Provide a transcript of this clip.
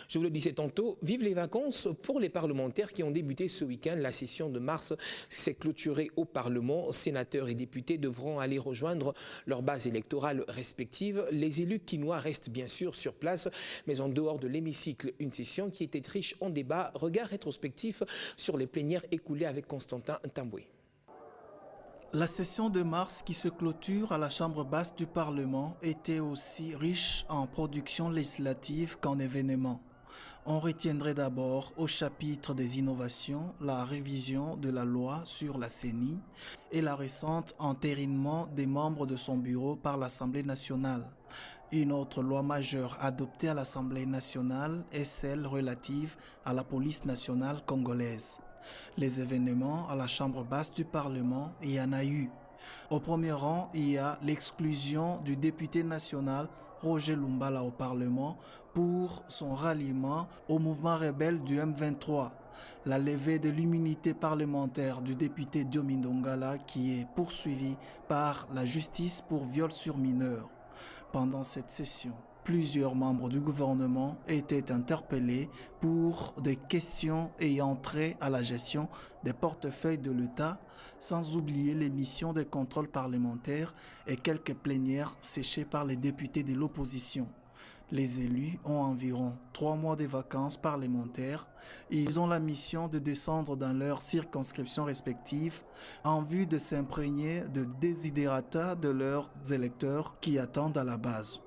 Je vous le disais tantôt, vive les vacances pour les parlementaires qui ont débuté ce week-end. La session de mars s'est clôturée au Parlement. Sénateurs et députés devront aller rejoindre leurs bases électorales respectives. Les élus quinois restent bien sûr sur place, mais en dehors de l'hémicycle, une session qui était riche en débats. Regard rétrospectif sur les plénières écoulées avec Constantin Tamboué. La session de mars qui se clôture à la Chambre basse du Parlement était aussi riche en production législative qu'en événements. On retiendrait d'abord au chapitre des innovations la révision de la loi sur la CENI et la récente entérinement des membres de son bureau par l'Assemblée nationale. Une autre loi majeure adoptée à l'Assemblée nationale est celle relative à la police nationale congolaise. Les événements à la Chambre basse du Parlement, il y en a eu. Au premier rang, il y a l'exclusion du député national Roger Lumbala au Parlement pour son ralliement au mouvement rebelle du M23. La levée de l'immunité parlementaire du député Diomi Ndongala qui est poursuivi par la justice pour viol sur mineur. Pendant cette session, plusieurs membres du gouvernement étaient interpellés pour des questions ayant trait à la gestion des portefeuilles de l'État, sans oublier les missions de contrôle parlementaire et quelques plénières séchées par les députés de l'opposition. Les élus ont environ 3 mois de vacances parlementaires et ils ont la mission de descendre dans leurs circonscriptions respectives en vue de s'imprégner de desiderata de leurs électeurs qui attendent à la base.